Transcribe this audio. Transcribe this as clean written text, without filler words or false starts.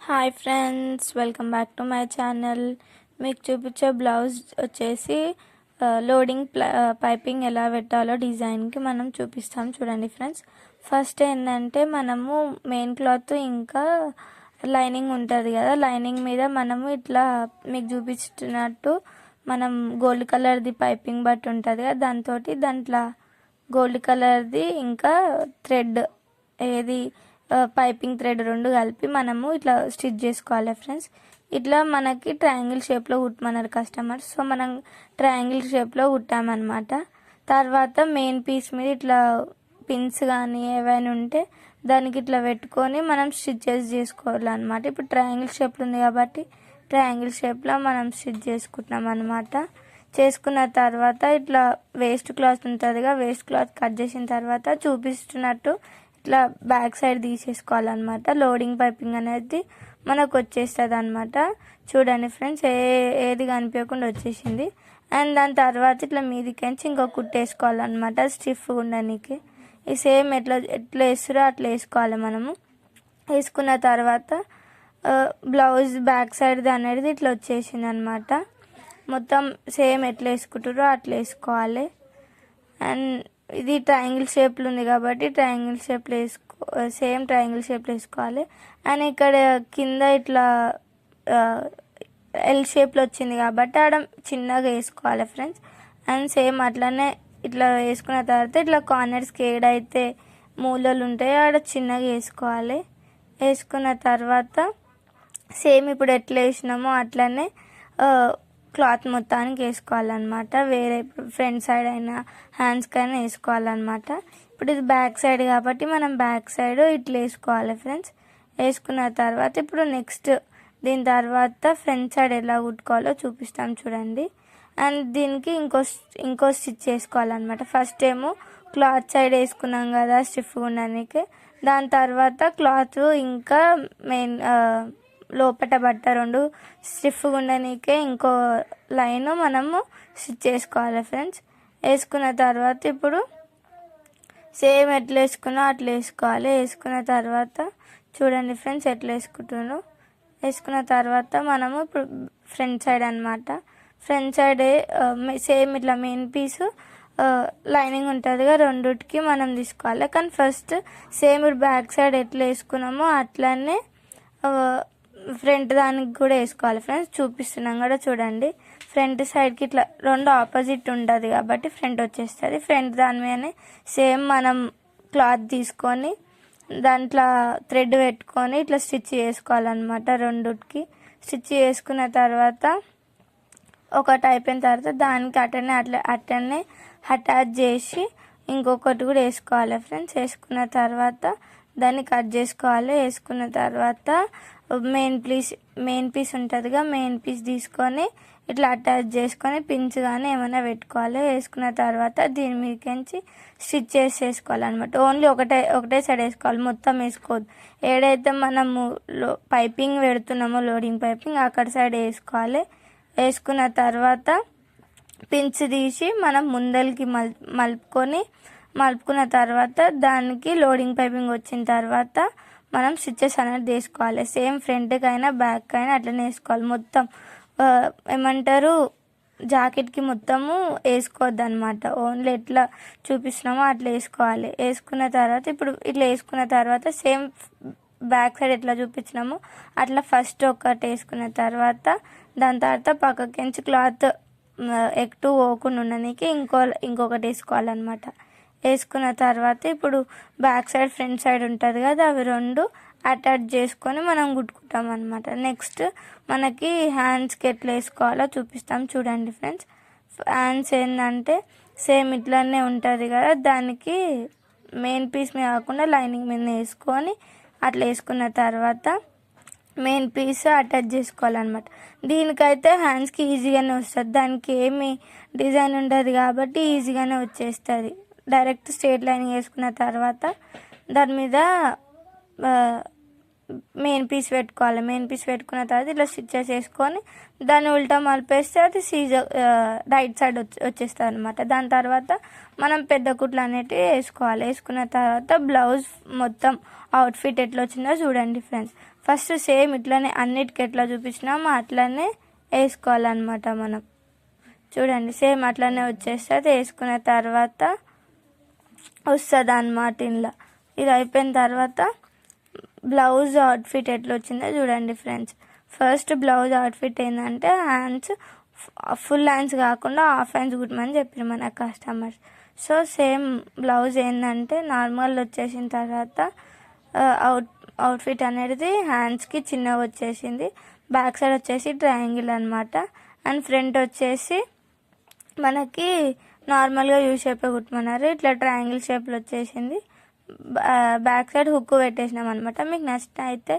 Hi friends, welcome back to my channel. మీకు చూపించే blouse వచ్చేసి లోడింగ్ పైపింగ్ ఎలా పెట్టాలో డిజైన్కి మనం చూపిస్తాం. చూడండి ఫ్రెండ్స్, ఫస్ట్ ఏంటంటే మనము మెయిన్ క్లాత్ ఇంకా లైనింగ్ ఉంటుంది కదా, లైనింగ్ మీద మనము ఇట్లా మీకు చూపిస్తున్నట్టు మనం గోల్డ్ కలర్ది పైపింగ్ బట్ ఉంటుంది కదా, దాంట్లో గోల్డ్ కలర్ది ఇంకా థ్రెడ్ ఏది పైపింగ్ థ్రెడ్ రెండు కలిపి మనము ఇట్లా స్టిచ్ చేసుకోవాలి ఫ్రెండ్స్. ఇట్లా మనకి ట్రయాంగిల్ షేప్లో కుట్టమన్నారు కస్టమర్స్. సో మనం ట్రయాంగిల్ షేప్లో కుట్టామన్నమాట. తర్వాత మెయిన్ పీస్ మీద ఇట్లా పిన్స్ కానీ ఏవైనా ఉంటే దానికి ఇట్లా పెట్టుకొని మనం స్టిచ్చెస్ చేసుకోవాలన్నమాట. ఇప్పుడు ట్రయాంగిల్ షేప్లో ఉంది కాబట్టి ట్రయాంగిల్ షేప్లో మనం స్టిచ్ చేసుకుంటున్నాం అనమాట. చేసుకున్న తర్వాత ఇట్లా వేస్ట్ క్లాత్ ఉంటుందిగా, వేస్ట్ క్లాత్ కట్ చేసిన తర్వాత చూపిస్తున్నట్టు ఇట్లా బ్యాక్ సైడ్ తీసేసుకోవాలన్నమాట. లోడింగ్ పైపింగ్ అనేది మనకు వచ్చేస్తుంది అనమాట. చూడండి ఫ్రెండ్స్, ఏది కనిపించకుండా వచ్చేసింది. అండ్ దాని తర్వాత ఇట్లా మీదికించి ఇంకో కుట్టేసుకోవాలన్నమాట స్టిఫ్ ఉండడానికి. ఈ సేమ్ ఎట్లా వేస్తారో అట్లా వేసుకోవాలి మనము. వేసుకున్న తర్వాత బ్లౌజ్ బ్యాక్ సైడ్ది అనేది ఇట్లా వచ్చేసింది అనమాట. మొత్తం సేమ్ ఎట్లా వేసుకుంటారో అట్లా వేసుకోవాలి. అండ్ ఇది ట్రయాంగిల్ షేప్లో ఉంది కాబట్టి ట్రయాంగిల్ షేప్లో సేమ్ ట్రయాంగిల్ షేప్లో వేసుకోవాలి. అండ్ ఇక్కడ కింద ఇట్లా ఎల్ షేప్లో వచ్చింది కాబట్టి ఆడ చిన్నగా వేసుకోవాలి ఫ్రెండ్స్. అండ్ సేమ్ అట్లానే ఇట్లా వేసుకున్న తర్వాత ఇట్లా కార్నర్స్కి ఏడైతే మూలలు ఉంటాయో ఆడ చిన్నగా వేసుకోవాలి. వేసుకున్న తర్వాత సేమ్ ఇప్పుడు ఎట్లా వేసినామో అట్లనే క్లాత్ మొత్తానికి వేసుకోవాలన్నమాట. వేరే ఫ్రంట్ సైడ్ అయినా హ్యాండ్స్కి అయినా వేసుకోవాలన్నమాట. ఇప్పుడు ఇది బ్యాక్ సైడ్ కాబట్టి మనం బ్యాక్ సైడ్ ఇట్లా వేసుకోవాలి ఫ్రెండ్స్. వేసుకున్న తర్వాత ఇప్పుడు నెక్స్ట్ దీని తర్వాత ఫ్రంట్ సైడ్ ఎలా కుట్టుకోవాలో చూపిస్తాం చూడండి. అండ్ దీనికి ఇంకో స్టిచ్ వేసుకోవాలన్నమాట. ఫస్ట్ ఏమో క్లాత్ సైడ్ వేసుకున్నాం కదా స్టిఫ్ ఉండడానికి, దాని తర్వాత క్లాత్ ఇంకా మెయిన్ లోపట బట్ట రెండు స్టిఫ్గా ఉండడానికే ఇంకో లైన్ మనము స్టిచ్ చేసుకోవాలి ఫ్రెండ్స్. వేసుకున్న తర్వాత ఇప్పుడు సేమ్ ఎట్లా వేసుకున్నా అట్లా వేసుకోవాలి. వేసుకున్న తర్వాత చూడండి ఫ్రెండ్స్ ఎట్లా వేసుకుంటున్నారో. వేసుకున్న తర్వాత మనము ఇప్పుడు ఫ్రంట్ సైడ్ అనమాట. ఫ్రంట్ సైడ్ సేమ్ ఇట్లా మెయిన్ పీసు లైనింగ్ ఉంటుందిగా, రెండుకి మనం తీసుకోవాలి. కానీ ఫస్ట్ సేమ్ ఇప్పుడు బ్యాక్ సైడ్ ఎట్లా వేసుకున్నామో అట్లనే ఫ్రంట్ దానికి కూడా వేసుకోవాలి ఫ్రెండ్స్. చూపిస్తున్నాం కూడా చూడండి. ఫ్రంట్ సైడ్కి ఇట్లా రెండు ఆపోజిట్ ఉంటుంది కాబట్టి ఫ్రంట్ వచ్చేస్తుంది. ఫ్రంట్ దాని మీదనే సేమ్ మనం క్లాత్ తీసుకొని దాంట్లో థ్రెడ్ పెట్టుకొని ఇట్లా స్టిచ్ చేసుకోవాలన్నమాట. రెండుకి స్టిచ్ చేసుకున్న తర్వాత ఒకటి అయిపోయిన తర్వాత దానికి అటనే అటాచ్ చేసి ఇంకొకటి కూడా వేసుకోవాలి ఫ్రెండ్స్. వేసుకున్న తర్వాత దాన్ని కట్ చేసుకోవాలి. వేసుకున్న తర్వాత మెయిన్ పీస్ ఉంటుందిగా, మెయిన్ పీస్ తీసుకొని ఇట్లా అటాచ్ చేసుకొని పిన్స్ కానీ ఏమైనా పెట్టుకోవాలి. వేసుకున్న తర్వాత దీని మీదకించి స్టిచ్ వేసుకోవాలన్నమాట. ఓన్లీ ఒకటే సైడ్ వేసుకోవాలి, మొత్తం వేసుకోవద్దు. ఏడైతే మనము పైపింగ్ పెడుతున్నామో లోడింగ్ పైపింగ్ అక్కడ సైడ్ వేసుకోవాలి. వేసుకున్న తర్వాత పిన్స్ తీసి మనం ముందరికి మలుపుకున్న తర్వాత దానికి లోడింగ్ పైపింగ్ వచ్చిన తర్వాత మనం స్టిచ్చెస్ అనేది వేసుకోవాలి. సేమ్ ఫ్రంట్కి అయినా బ్యాక్ అయినా అట్లనే వేసుకోవాలి. మొత్తం ఏమంటారు జాకెట్కి మొత్తము వేసుకోవద్దు అనమాట. ఓన్లీ ఎట్లా చూపిస్తున్నామో అట్లా వేసుకోవాలి. వేసుకున్న తర్వాత ఇప్పుడు ఇట్లా వేసుకున్న తర్వాత సేమ్ బ్యాక్ సైడ్ ఎట్లా చూపించినామో అట్లా ఫస్ట్ ఒకటి వేసుకున్న తర్వాత దాని తర్వాత పక్కకించి క్లాత్ ఎక్కువ పోకుండా ఉండడానికి ఇంకొకటి వేసుకోవాలన్నమాట. వేసుకున్న తర్వాత ఇప్పుడు బ్యాక్ సైడ్ ఫ్రంట్ సైడ్ ఉంటుంది కదా, అవి రెండు అటాచ్ చేసుకొని మనం కుట్టుకుంటాం అనమాట. నెక్స్ట్ మనకి హ్యాండ్స్కి ఎట్లా వేసుకోవాలో చూపిస్తాం చూడండి ఫ్రెండ్స్. హ్యాండ్స్ ఏంటంటే సేమ్ ఇట్లానే ఉంటుంది కదా, దానికి మెయిన్ పీస్ మీద కాకుండా లైనింగ్ మీద వేసుకొని అట్లా వేసుకున్న తర్వాత మెయిన్ పీస్ అటాచ్ చేసుకోవాలన్నమాట. దీనికైతే హ్యాండ్స్కి ఈజీగానే వస్తుంది, దానికి ఏమి డిజైన్ ఉండదు కాబట్టి ఈజీగానే వచ్చేస్తుంది. డైరెక్ట్ స్ట్రేట్ లైనింగ్ వేసుకున్న తర్వాత దాని మీద మెయిన్ పీస్ పెట్టుకోవాలి. మెయిన్ పీస్ పెట్టుకున్న తర్వాత ఇట్లా స్టిచ్చెస్ వేసుకొని దాన్ని ఉల్టా మలిపేస్తే అది రైట్ సైడ్ వచ్చేస్తుంది అనమాట. దాని తర్వాత మనం పెద్ద కుట్లు అనేటివి వేసుకోవాలి. వేసుకున్న తర్వాత బ్లౌజ్ మొత్తం అవుట్ఫిట్ ఎట్లా వచ్చిందో చూడండి ఫ్రెండ్స్. ఫస్ట్ సేమ్ ఇట్లానే అన్నిటికి ఎట్లా చూపించినామో అట్లనే వేసుకోవాలన్నమాట మనం. చూడండి సేమ్ అట్లనే వచ్చేస్తుంది. వేసుకున్న తర్వాత వస్తుంది అన్నమాట ఇలా. ఇది అయిపోయిన తర్వాత బ్లౌజ్ అవుట్ఫిట్ ఎట్లా వచ్చిందో చూడండి ఫ్రెండ్స్. ఫస్ట్ బ్లౌజ్ అవుట్ఫిట్ ఏంటంటే హ్యాండ్స్ ఫుల్ హ్యాండ్స్ కాకుండా హాఫ్ హ్యాండ్స్ కుట్టమని చెప్పారు మన కస్టమర్స్. సో సేమ్ బ్లౌజ్ ఏంటంటే నార్మల్ వచ్చేసిన తర్వాత అవుట్ఫిట్ అనేది హ్యాండ్స్కి చిన్నగా వచ్చేసింది. బ్యాక్ సైడ్ వచ్చేసి ట్రయాంగిల్ అనమాట. అండ్ ఫ్రంట్ వచ్చేసి మనకి నార్మల్గా యూ షేప్ కుట్టమన్నారు. ఇట్లా ట్రయాంగిల్ షేప్లో వచ్చేసింది. బ్యాక్ సైడ్ హుక్ పెట్టేసినాం అనమాట. మీకు నచ్చితే అయితే